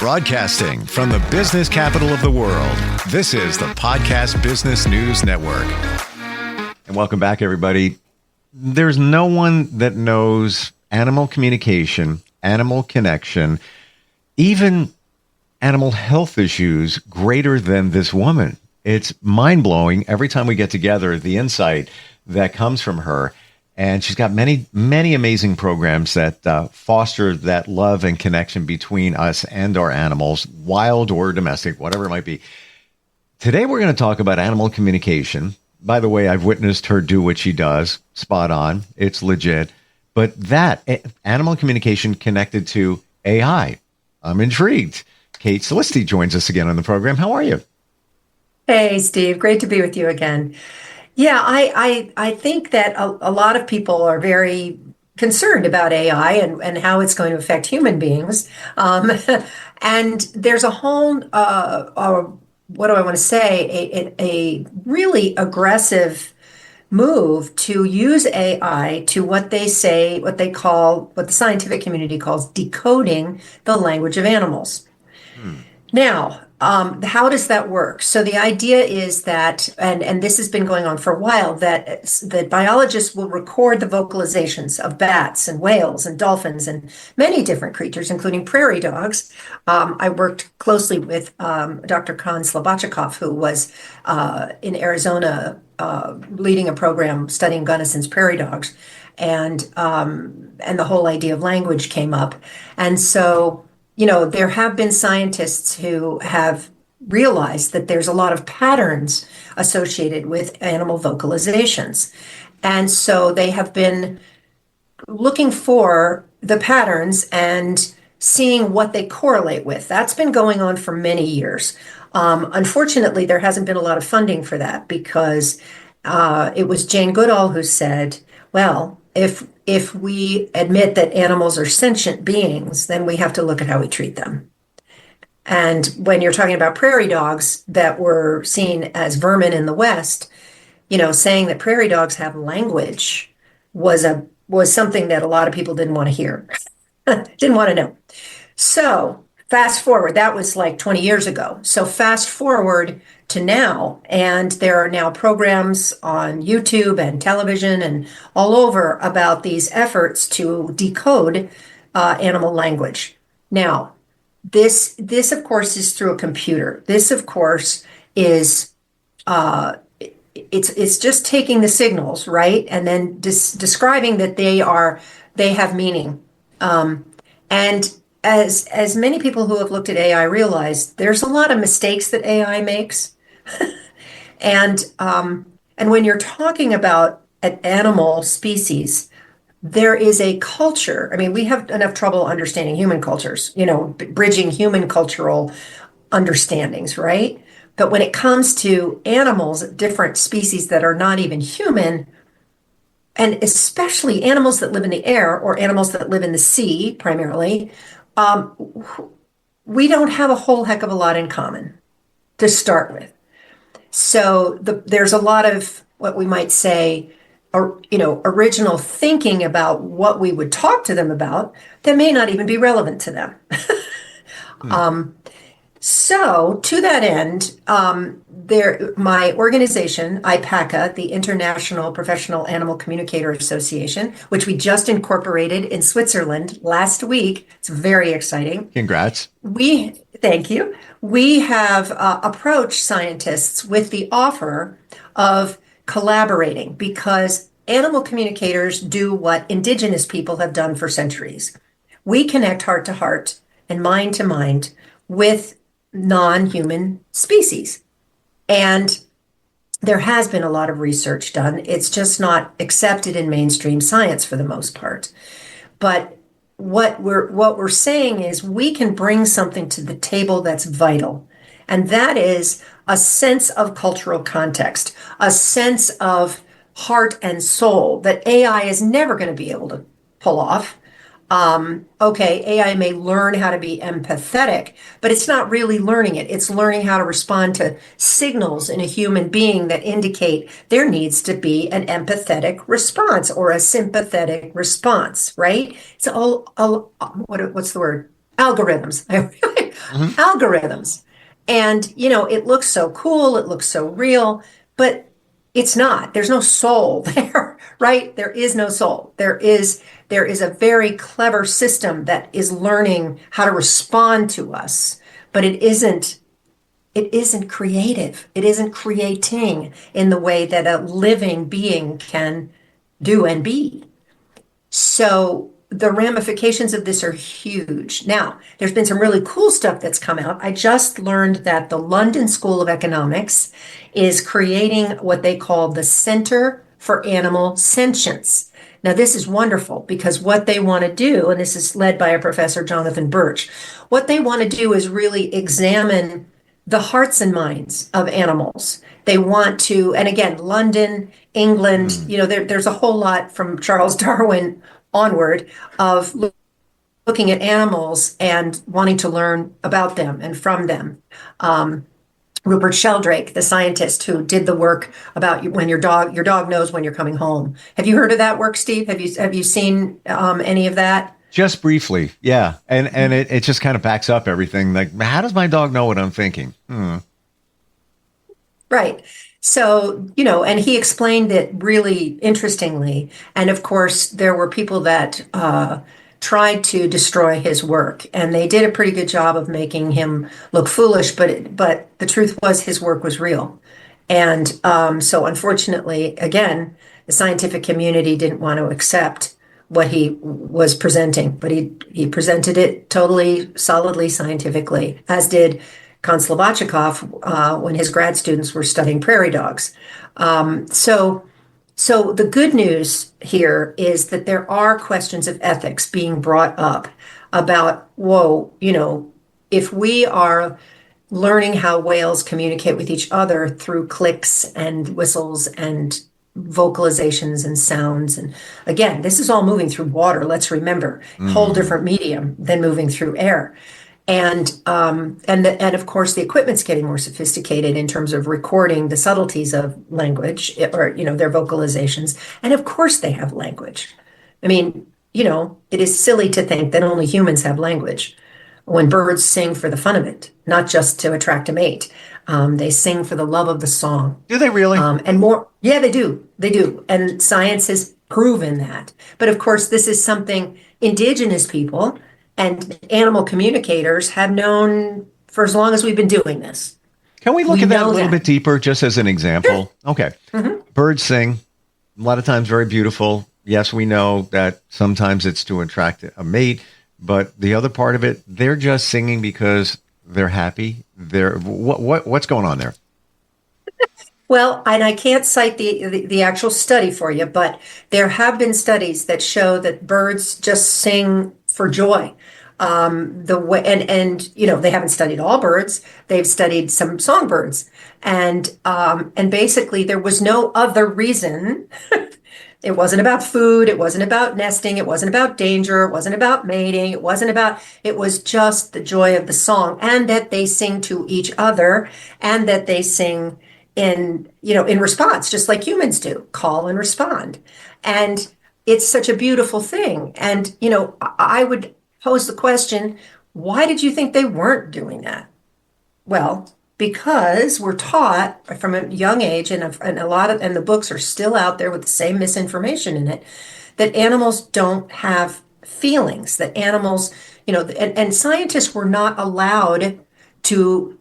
Broadcasting from the business capital of the world, this is the Podcast Business News Network. And welcome back, everybody. There's no one that knows animal communication, animal connection, even animal health issues greater than this woman. It's mind-blowing every time we get together, the insight that comes from her. And she's got many, many amazing programs that foster that love and connection between us and our animals, wild or domestic, whatever it might be. Today, we're going to talk about animal communication. By the way, I've witnessed her do what she does. Spot on. It's legit. But that animal communication connected to AI. I'm intrigued. Kate Solisti joins us again on the program. How are you? Hey, Steve. Great to be with you again. Yeah, I think that a lot of people are very concerned about AI and how it's going to affect human beings. And there's a whole, what do I want to say, a really aggressive move to use AI to what they say, what the scientific community calls decoding the language of animals. Now, how does that work? So the idea is that, and this has been going on for a while, that biologists will record the vocalizations of bats and whales and dolphins and many different creatures, including prairie dogs. I worked closely with Dr. Khan Slobachikov, who was in Arizona leading a program studying Gunnison's prairie dogs, and the whole idea of language came up, and so. There have been scientists who have realized that there's a lot of patterns associated with animal vocalizations. And so they have been looking for the patterns and seeing what they correlate with. That's been going on for many years. Unfortunately, there hasn't been a lot of funding for that because it was Jane Goodall who said, well, if we admit that animals are sentient beings, then we have to look at how we treat them. And when you're talking about prairie dogs that were seen as vermin in the West, saying that prairie dogs have language was something that a lot of people didn't want to hear, didn't want to know. So fast forward, that was like 20 years ago. So fast forward to now, and there are now programs on YouTube and television and all over about these efforts to decode animal language. Now, this of course is through a computer. This of course is it's just taking the signals, right, and then describing that they have meaning. And as many people who have looked at AI realize, there's a lot of mistakes that AI makes. And when you're talking about an animal species, there is a culture. I mean, we have enough trouble understanding human cultures, bridging human cultural understandings, right? But when it comes to animals, different species that are not even human, and especially animals that live in the air or animals that live in the sea primarily, we don't have a whole heck of a lot in common to start with. So there's a lot of what we might say, original thinking about what we would talk to them about that may not even be relevant to them. So to that end, my organization, IPACA, the International Professional Animal Communicator Association, which we just incorporated in Switzerland last week. It's very exciting. Congrats. Thank you. We have approached scientists with the offer of collaborating because animal communicators do what indigenous people have done for centuries. We connect heart to heart and mind to mind with non-human species. And there has been a lot of research done. It's just not accepted in mainstream science for the most part. But what we're saying is we can bring something to the table that's vital. And that is a sense of cultural context, a sense of heart and soul that AI is never going to be able to pull off. Okay, AI may learn how to be empathetic, but it's not really learning it. It's learning how to respond to signals in a human being that indicate there needs to be an empathetic response or a sympathetic response, right? It's all what's the word? Algorithms. Mhm. algorithms. And, it looks so cool, it looks so real, but it's not. There's no soul there, right? There is no soul. There is a very clever system that is learning how to respond to us, but it isn't creative. It isn't creating in the way that a living being can do and be. So the ramifications of this are huge. Now, there's been some really cool stuff that's come out. I just learned that the London School of Economics is creating what they call the Center for Animal Sentience. Now, this is wonderful because what they want to do, and this is led by a professor, Jonathan Birch, what they want to do is really examine the hearts and minds of animals. They want to, and again, London, England, Mm. there's a whole lot from Charles Darwin onward of looking at animals and wanting to learn about them and from them. Rupert Sheldrake, the scientist who did the work about when your dog knows when you're coming home. Have you heard of that work, Steve? Have you seen any of that? Just briefly, yeah, and it just kind of backs up everything. Like, how does my dog know what I'm thinking? Right. So, and he explained it really interestingly. And of course, there were people that tried to destroy his work, and they did a pretty good job of making him look foolish. But the truth was, his work was real. And so, unfortunately, again, the scientific community didn't want to accept what he was presenting, but he presented it totally solidly scientifically, as did Konslobachikov when his grad students were studying prairie dogs. So the good news here is that there are questions of ethics being brought up about, whoa, if we are learning how whales communicate with each other through clicks and whistles and vocalizations and sounds. And again, this is all moving through water. Let's remember, whole Mm. different medium than moving through air. And of course the equipment's getting more sophisticated in terms of recording the subtleties of language or their vocalizations. And of course they have language. I mean, it is silly to think that only humans have language when birds sing for the fun of it, not just to attract a mate. They sing for the love of the song. Do they really? And more, yeah, they do. They do. And science has proven that. But of course, this is something indigenous people and animal communicators have known for as long as we've been doing this. Can we look We at that a know little that. bit deeper, just as an example? Okay. Mhm. Birds sing, a lot of times very beautiful. Yes, we know that sometimes it's to attract a mate, but the other part of it, they're just singing because they're happy. What's going on there? Well, and I can't cite the actual study for you, but there have been studies that show that birds just sing for joy. The way and they haven't studied all birds. They've studied some songbirds, and basically there was no other reason. It wasn't about food. It wasn't about nesting. It wasn't about danger. It wasn't about mating. It was just the joy of the song and that they sing to each other and that they sing in response, just like humans do, call and respond. And it's such a beautiful thing. And, I would pose the question, why did you think they weren't doing that? Well, because we're taught from a young age, and the books are still out there with the same misinformation in it, that animals don't have feelings. That animals, and scientists were not allowed to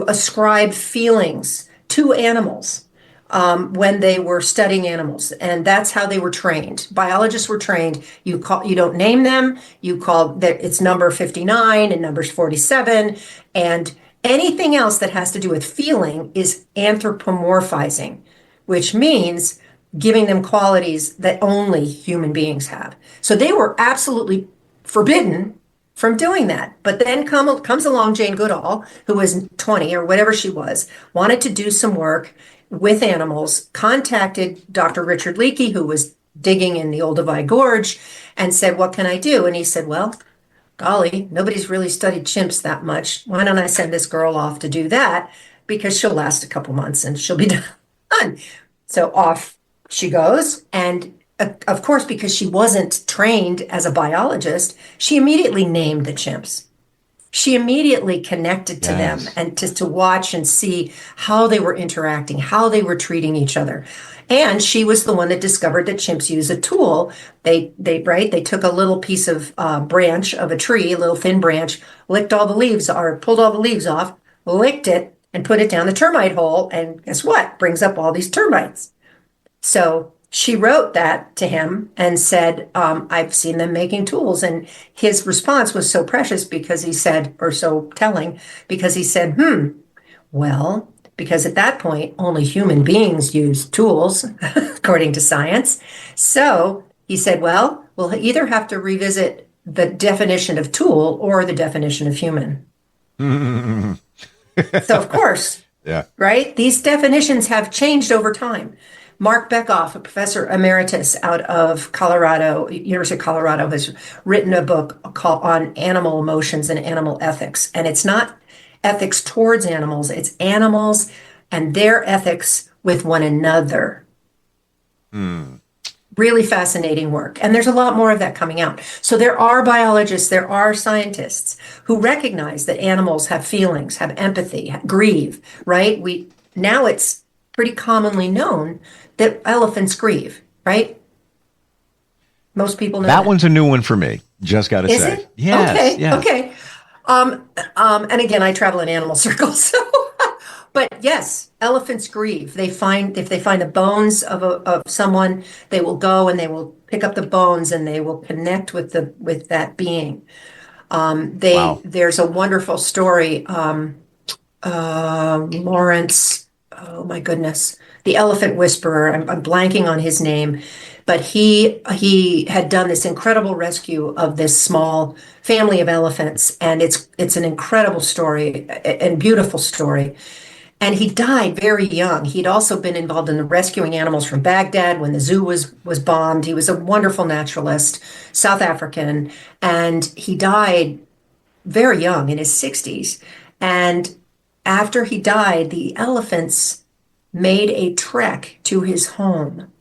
ascribe feelings to animals when they were studying animals, and that's how they were trained. Biologists were trained. You don't name them. You call that it's number 59 and number 47, and anything else that has to do with feeling is anthropomorphizing, which means giving them qualities that only human beings have. So they were absolutely forbidden from doing that. But then comes along Jane Goodall, who was 20 or whatever she was, wanted to do some work with animals, contacted Dr. Richard Leakey, who was digging in the Olduvai Gorge, and said, "What can I do?" And he said, "Well, golly, nobody's really studied chimps that much. Why don't I send this girl off to do that? Because she'll last a couple months and she'll be done." So off she goes. And of course, because she wasn't trained as a biologist, she immediately named the chimps. she immediately connected to them Yes. and to watch and see how they were interacting, how they were treating each other. And she was the one that discovered that chimps use a tool. They took a little piece of branch of a tree, a little thin branch, licked all the leaves or pulled all the leaves off, licked it, and put it down the termite hole. And guess what? Brings up all these termites. So she wrote that to him and said, I've seen them making tools. And his response was so precious because he said, or so telling, because he said, well, because at that point, only human beings use tools, according to science. So he said, well, we'll either have to revisit the definition of tool or the definition of human. So, of course, Yeah. right? These definitions have changed over time. Mark Bekoff, a professor emeritus out of Colorado, University of Colorado, has written a book called on animal emotions and animal ethics. And it's not ethics towards animals, it's animals and their ethics with one another. Really fascinating work. And there's a lot more of that coming out. So there are biologists, there are scientists who recognize that animals have feelings, have empathy, grieve, right? Now it's pretty commonly known that elephants grieve, right? Most people know That one's a new one for me. Just got to Is say. it? Yes. Okay. Yes. Okay. And again, I travel in animal circles, so but yes, elephants grieve. If they find the bones of someone, they will go and they will pick up the bones and they will connect with that being. Wow. There's a wonderful story. Lawrence, oh my goodness, the Elephant Whisperer. I'm blanking on his name, but he had done this incredible rescue of this small family of elephants, and it's an incredible story and beautiful story. And he died very young. He'd also been involved in the rescuing animals from Baghdad when the zoo was bombed. He was a wonderful naturalist, South African, and he died very young in his 60s. And after he died, the elephants made a trek to his home,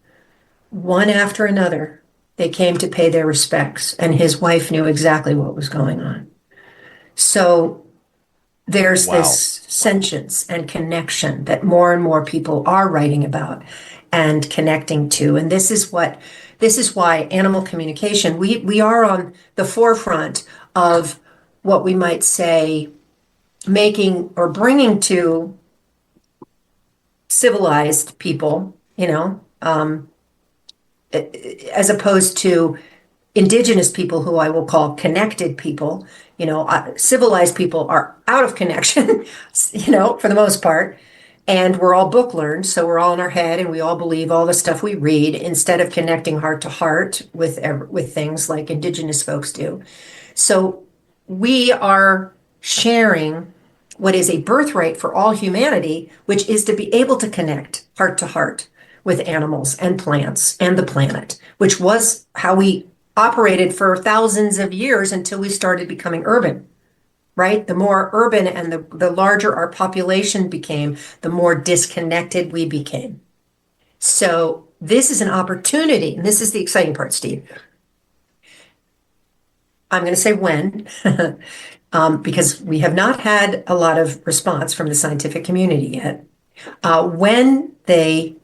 one after another. They came to pay their respects, and his wife knew exactly what was going on. So there's Wow. this sentience and connection that more and more people are writing about and connecting to. And this is why animal communication, we are on the forefront of what we might say making or bringing to civilized people, as opposed to indigenous people who I will call connected people. Civilized people are out of connection, for the most part. And we're all book learned, so we're all in our head and we all believe all the stuff we read instead of connecting heart to heart with things like indigenous folks do. So we are sharing what is a birthright for all humanity, which is to be able to connect heart to heart with animals and plants and the planet, which was how we operated for thousands of years until we started becoming urban, right? The more urban and the larger our population became, the more disconnected we became. So this is an opportunity, and this is the exciting part, Steve. I'm going to say when, because we have not had a lot of response from the scientific community yet. When they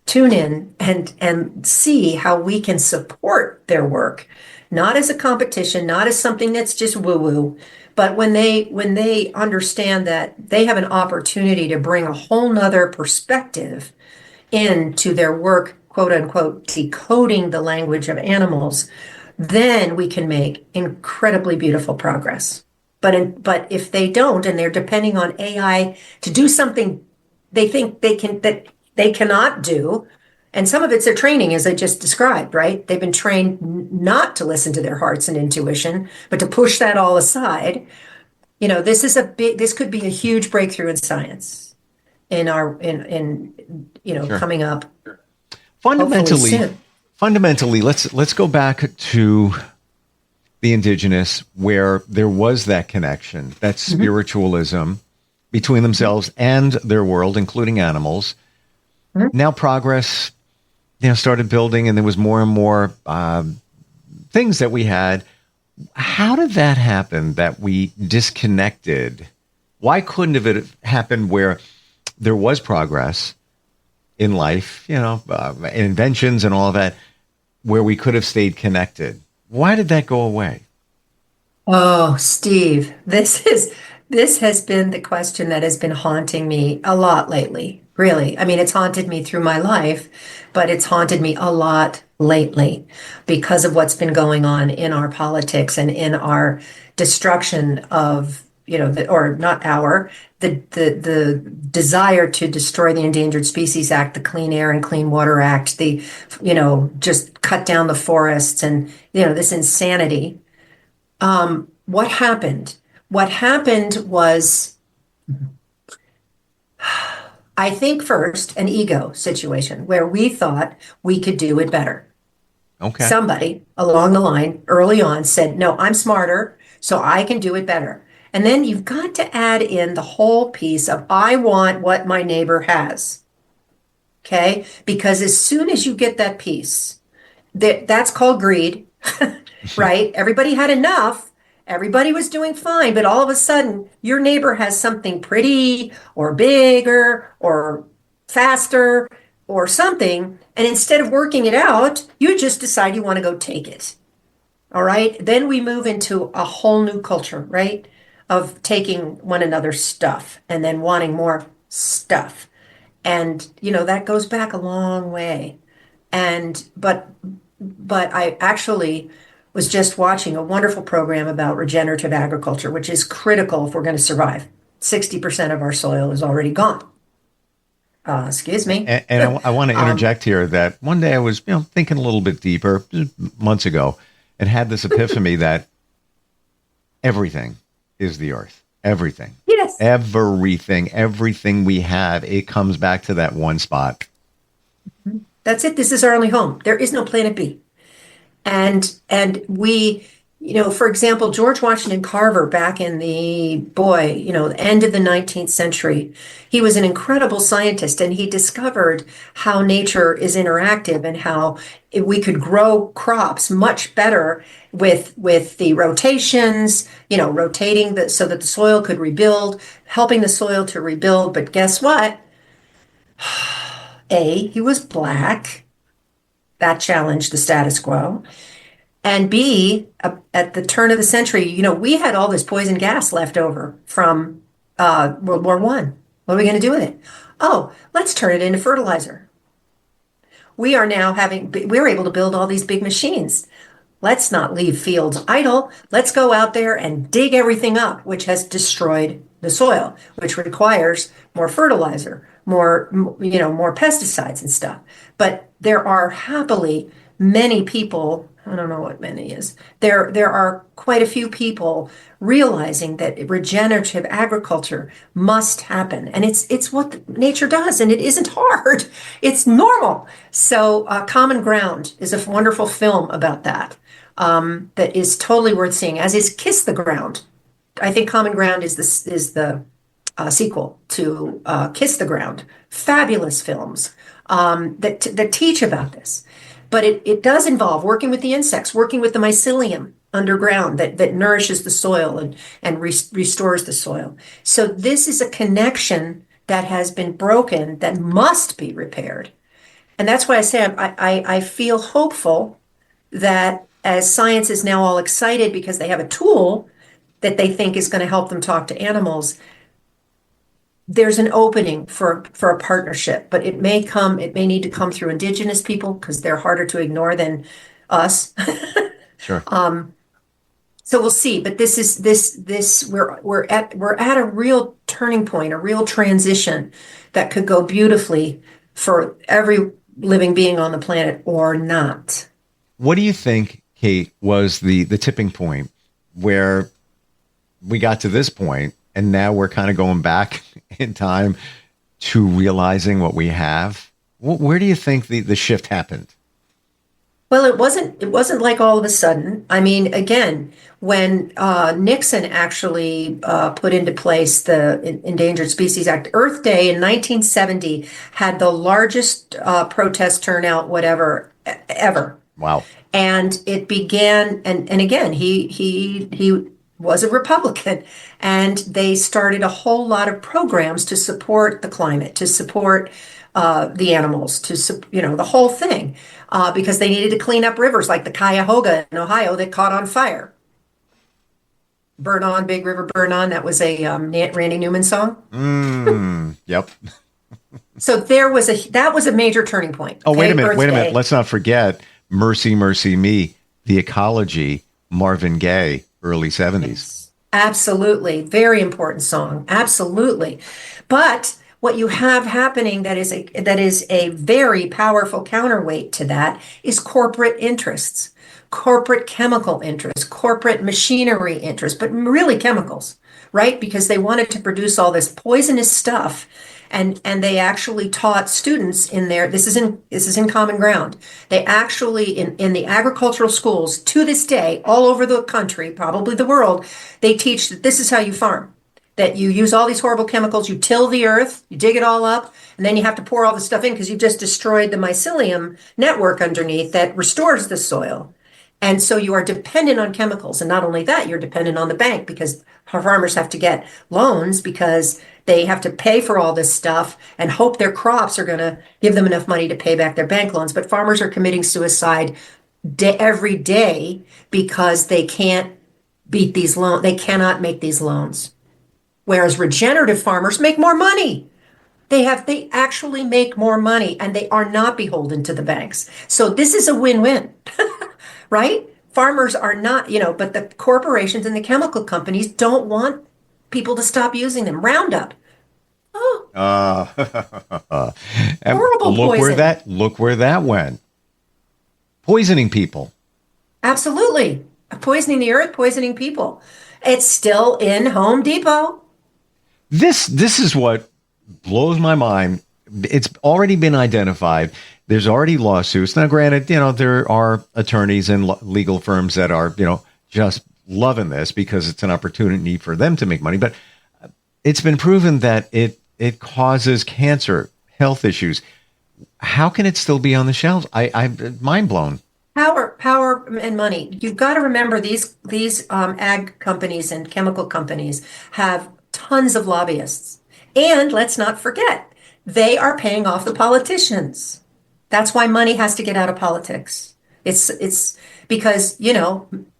tune in and see how we can support their work, not as a competition, not as something that's just woo-woo, but when they understand that they have an opportunity to bring a whole nother perspective into their work, quote unquote, decoding the language of animals, then we can make incredibly beautiful progress. But if they don't, and they're depending on AI to do something they think that they cannot do, and some of it's their training, as I just described, right? They've been trained not to listen to their hearts and intuition, but to push that all aside. This could be a huge breakthrough in science Sure. coming up. Fundamentally, let's go back to the indigenous, where there was that connection, that spiritualism between themselves and their world, including animals. Now progress, started building, and there was more and more things that we had. How did that happen that we disconnected? Why couldn't have it happened where there was progress in life, inventions and all of that, where we could have stayed connected? Why did that go away? Oh, Steve, this has been the question that has been haunting me a lot lately. Really. I mean, it's haunted me through my life, but it's haunted me a lot lately because of what's been going on in our politics and in our destruction of, or not the desire to destroy the Endangered Species Act, the Clean Air and Clean Water Act, just cut down the forests and, this insanity. What happened? What happened was, I think first, an ego situation where we thought we could do it better. Okay. Somebody along the line early on said, no, I'm smarter, so I can do it better. And then you've got to add in the whole piece of, I want what my neighbor has. Okay? Because as soon as you get that piece, that's called greed, right? Everybody had enough. Everybody was doing fine, but all of a sudden, your neighbor has something pretty or bigger or faster or something. And instead of working it out, you just decide you want to go take it. All right. Then we move into a whole new culture, right? Of taking one another's stuff and then wanting more stuff. And, that goes back a long way. But I actually was just watching a wonderful program about regenerative agriculture, which is critical if we're going to survive. 60% of our soil is already gone. Excuse me. And I want to interject here that one day I was, thinking a little bit deeper months ago and had this epiphany that everything is the earth. Everything. Yes. Everything we have, it comes back to that one spot. That's it. This is our only home. There is no planet B. And we, for example, George Washington Carver back in the end of the 19th century, he was an incredible scientist and he discovered how nature is interactive and how we could grow crops much better with the rotations, rotating so that the soil could rebuild, helping the soil to rebuild. But guess what? He was black. That challenged the status quo. And B, at the turn of the century, we had all this poison gas left over from World War One. What are we going to do with it? Oh, let's turn it into fertilizer. We're able to build all these big machines. Let's not leave fields idle. Let's go out there and dig everything up, which has destroyed the soil, which requires more fertilizer, more pesticides and stuff. But there are happily many people, I don't know what many is, there are quite a few people realizing that regenerative agriculture must happen. And it's what nature does, and it isn't hard. It's normal. So Common Ground is a wonderful film about that, that is totally worth seeing, as is Kiss the Ground. I think Common Ground is the sequel to Kiss the Ground. Fabulous films that teach about this. But it does involve working with the insects, working with the mycelium underground that nourishes the soil and restores the soil. So this is a connection that has been broken that must be repaired. And that's why I say I feel hopeful that as science is now all excited because they have a tool that they think is going to help them talk to animals, there's an opening for a partnership, but it may need to come through indigenous people because they're harder to ignore than us. Sure. So we'll see, but we're at a real turning point, a real transition that could go beautifully for every living being on the planet or not. What do you think, Kate, was the tipping point where we got to this point and now we're kind of going back in time to realizing what we have? Where do you think the shift happened? Well, it wasn't like all of a sudden. I mean, again, when Nixon actually put into place the Endangered Species Act, Earth Day in 1970 had the largest protest turnout, whatever, ever. Wow. And it began, and again, he was a Republican, and they started a whole lot of programs to support the climate, to support the animals, the whole thing, because they needed to clean up rivers like the Cuyahoga in Ohio that caught on fire. Burn on, Big River Burn On. That was a Randy Newman song. Yep. So that was a major turning point. Oh, wait a minute. Earth Wait a minute. Day. Let's not forget Mercy, Mercy Me, The Ecology, Marvin Gaye, early 70s. Yes, absolutely. Very important song. Absolutely. But what you have happening that is a very powerful counterweight to that is corporate interests, corporate chemical interests, corporate machinery interests, but really chemicals, right? Because they wanted to produce all this poisonous stuff. And they actually taught students in there, this is in Common Ground. They actually in the agricultural schools to this day, all over the country, probably the world, they teach that this is how you farm. That you use all these horrible chemicals, you till the earth, you dig it all up, and then you have to pour all the stuff in because you've just destroyed the mycelium network underneath that restores the soil. And so you are dependent on chemicals. And not only that, you're dependent on the bank because farmers have to get loans because they have to pay for all this stuff and hope their crops are going to give them enough money to pay back their bank loans. But farmers are committing suicide every day because they can't beat these loans. They cannot make these loans. Whereas regenerative farmers make more money. They actually make more money and they are not beholden to the banks. So this is a win-win. Right? Farmers are not, but the corporations and the chemical companies don't want people to stop using them. Roundup. Oh, horrible poison. Look where that went. Poisoning people. Absolutely. Poisoning the earth, poisoning people. It's still in Home Depot. This is what blows my mind. It's already been identified. There's already lawsuits. Now, granted, there are attorneys and legal firms that are, just loving this because it's an opportunity for them to make money. But it's been proven that it causes cancer, health issues. How can it still be on the shelves? I'm mind blown. Power and money. You've got to remember these ag companies and chemical companies have tons of lobbyists. And let's not forget, they are paying off the politicians. That's why money has to get out of politics. It's because,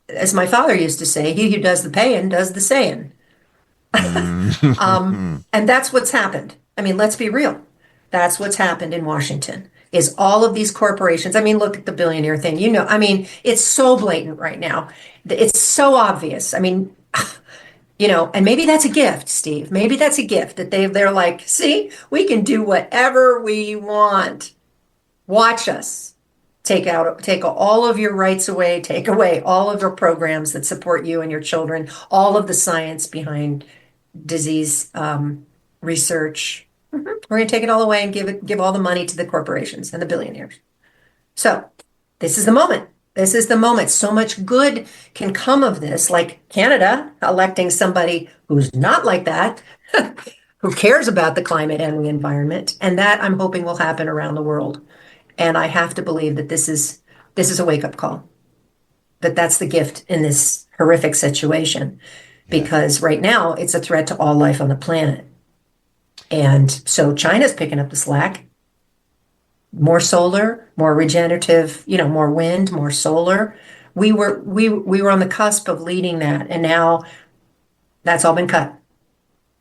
as my father used to say, he who does the paying does the saying. And that's what's happened. I mean, let's be real. That's what's happened in Washington is all of these corporations. I mean, look at the billionaire thing. It's so blatant right now. It's so obvious. I mean, and maybe that's a gift, Steve. Maybe that's a gift that they're like, see, we can do whatever we want. Watch us. Take all of your rights away, take away all of your programs that support you and your children, all of the science behind disease research. We're going to take it all away and give all the money to the corporations and the billionaires. So this is the moment. This is the moment. So much good can come of this, like Canada electing somebody who's not like that, who cares about the climate and the environment. And that I'm hoping will happen around the world. And I have to believe that this is a wake-up call, that that's the gift in this horrific situation, because right now it's a threat to all life on the planet. And so China's picking up the slack. More solar, more regenerative, more wind, more solar. We were on the cusp of leading that, and now that's all been cut.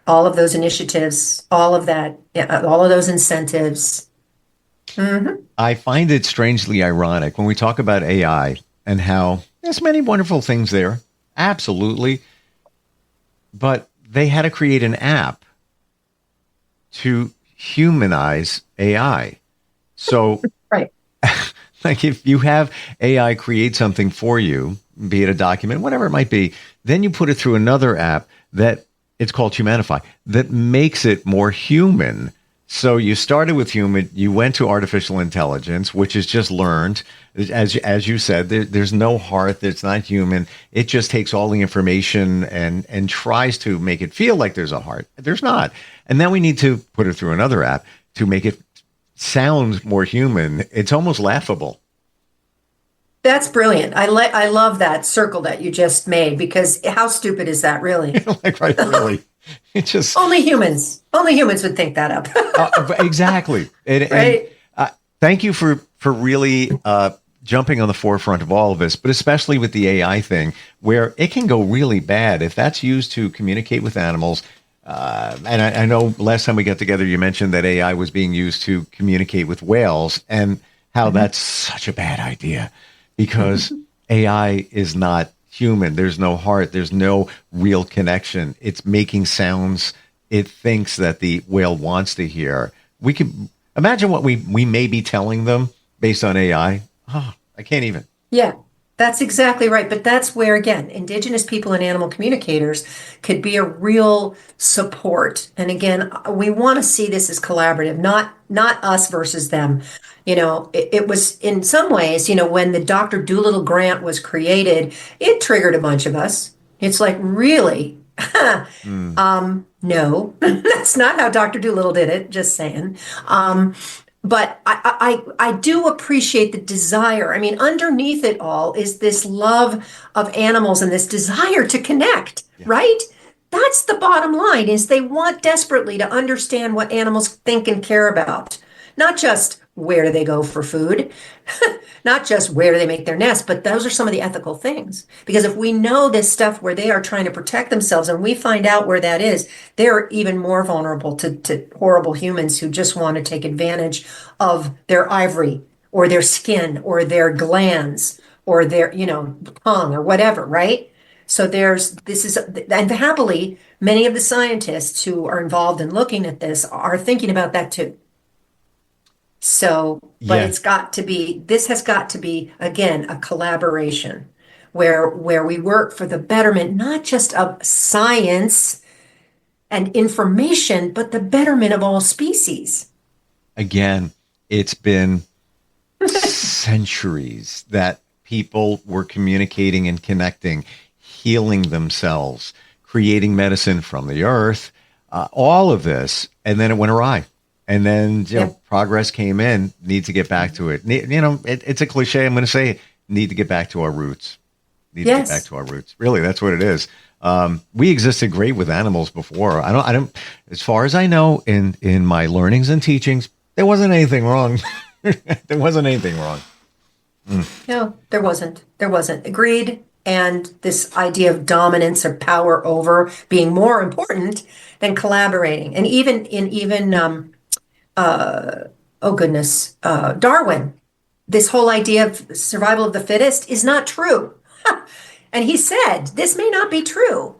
All of those initiatives, all of that, all of those incentives. Mm-hmm. I find it strangely ironic when we talk about AI and how there's many wonderful things there. Absolutely. But they had to create an app to humanize AI. So, right. Like if you have AI create something for you, be it a document, whatever it might be, then you put it through another app that it's called Humanify that makes it more human. So you started with human, you went to artificial intelligence, which is just learned. As you said, there's no heart, it's not human. It just takes all the information and tries to make it feel like there's a heart. There's not. And then we need to put it through another app to make it sound more human. It's almost laughable. That's brilliant. I love that circle that you just made because how stupid is that really? Like, right, really. It just Only humans would think that up. exactly. And Right? thank you for really jumping on the forefront of all of this, but especially with the AI thing, where it can go really bad if that's used to communicate with animals. And I know last time we got together, you mentioned that AI was being used to communicate with whales, and how that's such a bad idea because AI is not human. There's no heart. There's no real connection. It's making sounds it thinks that the whale wants to hear. We could imagine what we may be telling them based on AI. Oh, I can't even. Yeah, that's exactly right. But that's where, again, indigenous people and animal communicators could be a real support. And again, we want to see this as collaborative, not us versus them. It was in some ways, when the Dr. Dolittle grant was created, it triggered a bunch of us. It's like, really? No, that's not how Dr. Dolittle did it, just saying. But I do appreciate the desire. I mean, underneath it all is this love of animals and this desire to connect, right? That's the bottom line is they want desperately to understand what animals think and care about. Not just where do they go for food, not just where do they make their nest, but those are some of the ethical things. Because if we know this stuff where they are trying to protect themselves and we find out where that is, they're even more vulnerable to horrible humans who just want to take advantage of their ivory or their skin or their glands or their, tongue or whatever, right? So and happily, many of the scientists who are involved in looking at this are thinking about that too. So, but this has got to be, again, a collaboration where we work for the betterment, not just of science and information, but the betterment of all species. Again, it's been centuries that people were communicating and connecting, healing themselves, creating medicine from the earth, all of this, and then it went awry. And then progress came in. Need to get back to it. It's a cliche. I'm going to say, need to get back to our roots. Need to get back to our roots. Really, that's what it is. We existed great with animals before. I don't. As far as I know, in my learnings and teachings, there wasn't anything wrong. There wasn't anything wrong. No, there wasn't. There wasn't. Agreed. And this idea of dominance or power over being more important than collaborating, and Darwin, this whole idea of survival of the fittest is not true. And he said, this may not be true.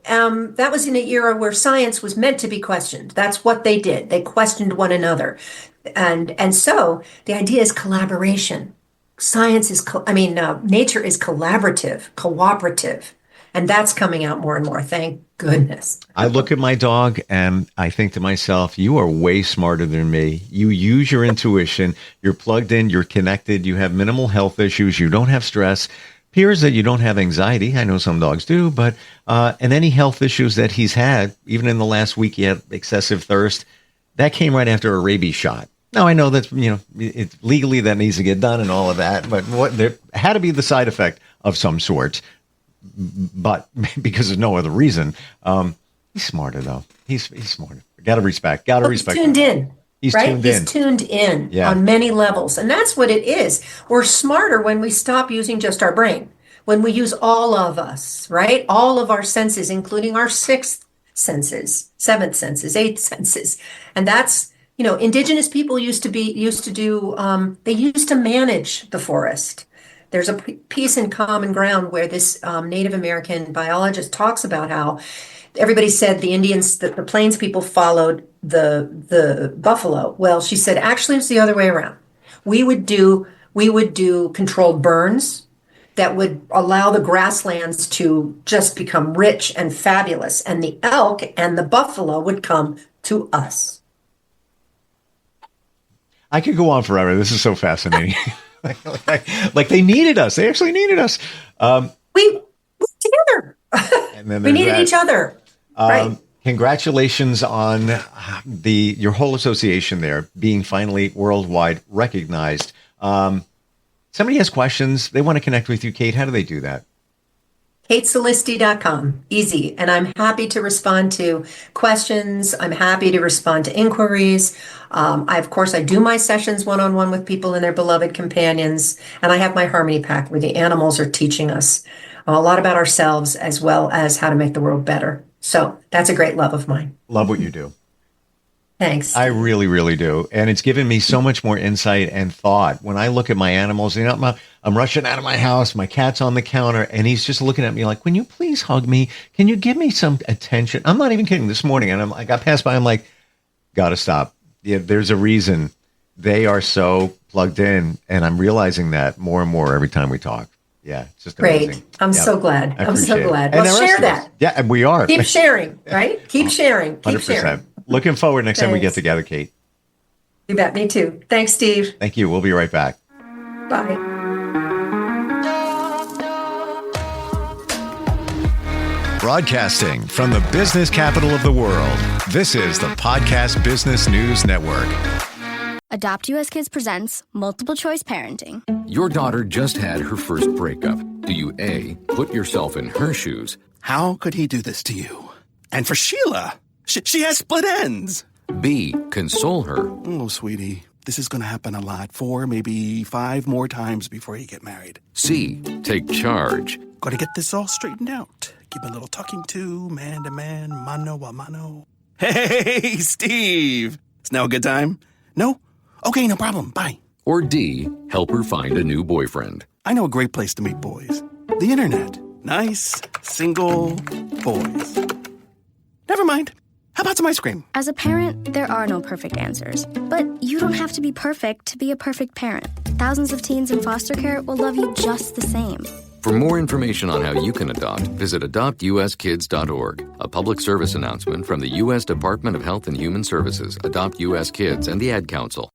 That was in an era where science was meant to be questioned. That's what they did. They questioned one another. And so the idea is collaboration. Nature is collaborative, cooperative. And that's coming out more and more. Thank goodness. I look at my dog and I think to myself, you are way smarter than me. You use your intuition. You're plugged in. You're connected. You have minimal health issues. You don't have stress. Appears that you don't have anxiety. I know some dogs do, but and any health issues that he's had, even in the last week, he had excessive thirst. That came right after a rabies shot. Now, I know that, it's legally that needs to get done and all of that, but there had to be the side effect of some sort. But because of no other reason, he's smarter though. He's smarter. Gotta respect. He's tuned in. He's right? tuned He's in. tuned in on many levels. And that's what it is. We're smarter when we stop using just our brain, when we use all of us, right? All of our senses, including our sixth senses, seventh senses, eighth senses. And that's, indigenous people used to manage the forest. There's a piece in Common Ground where this Native American biologist talks about how everybody said the Indians, the Plains people followed the buffalo. Well, she said, actually, it's the other way around. We would do controlled burns that would allow the grasslands to just become rich and fabulous. And the elk and the buffalo would come to us. I could go on forever. This is so fascinating. like they needed us. They actually needed us. We worked together. And then we needed each other. Right. Congratulations on your whole association there being finally worldwide recognized. somebody has questions, they want to connect with you, Kate, how do they do that? KateSolisti.com. Easy. And I'm happy to respond to questions. I'm happy to respond to inquiries. Of course, I do my sessions one-on-one with people and their beloved companions. And I have my Harmony Pack where the animals are teaching us a lot about ourselves as well as how to make the world better. So that's a great love of mine. Love what you do. Thanks. I really, really do. And it's given me so much more insight and thought. When I look at my animals, I'm rushing out of my house, my cat's on the counter, and he's just looking at me like, "Can you please hug me? Can you give me some attention?" I'm not even kidding. This morning, and I got passed by, I'm like, gotta stop. Yeah, there's a reason they are so plugged in, and I'm realizing that more and more every time we talk. Yeah, it's just amazing. Great. I'm so glad. I'm so glad. And Well, share that. Yeah, and we are. Keep sharing, right? Keep sharing. Keep 100%. sharing. Looking forward next time we get Thanks. together, Kate. You bet. Me too. Thanks, Steve. Thank you. We'll be right back. Bye. Broadcasting from the business capital of the world, this is the Podcast Business News Network. Adopt US Kids presents Multiple Choice Parenting. Your daughter just had her first breakup. Do you A, put yourself in her shoes? How could he do this to you? And for Sheila, she has split ends. B, console her? Oh, sweetie, this is going to happen a lot. 4, maybe 5 more times before you get married. C, take charge? Got to get this all straightened out. Give a little talking to, man to man, mano a mano. Hey, Steve! Is now a good time? No? Okay, no problem. Bye. Or D, help her find a new boyfriend? I know a great place to meet boys. The internet. Nice, single boys. Never mind. How about some ice cream? As a parent, there are no perfect answers. But you don't have to be perfect to be a perfect parent. Thousands of teens in foster care will love you just the same. For more information on how you can adopt, visit adoptuskids.org. A public service announcement from the U.S. Department of Health and Human Services, Adopt U.S. Kids, and the Ad Council.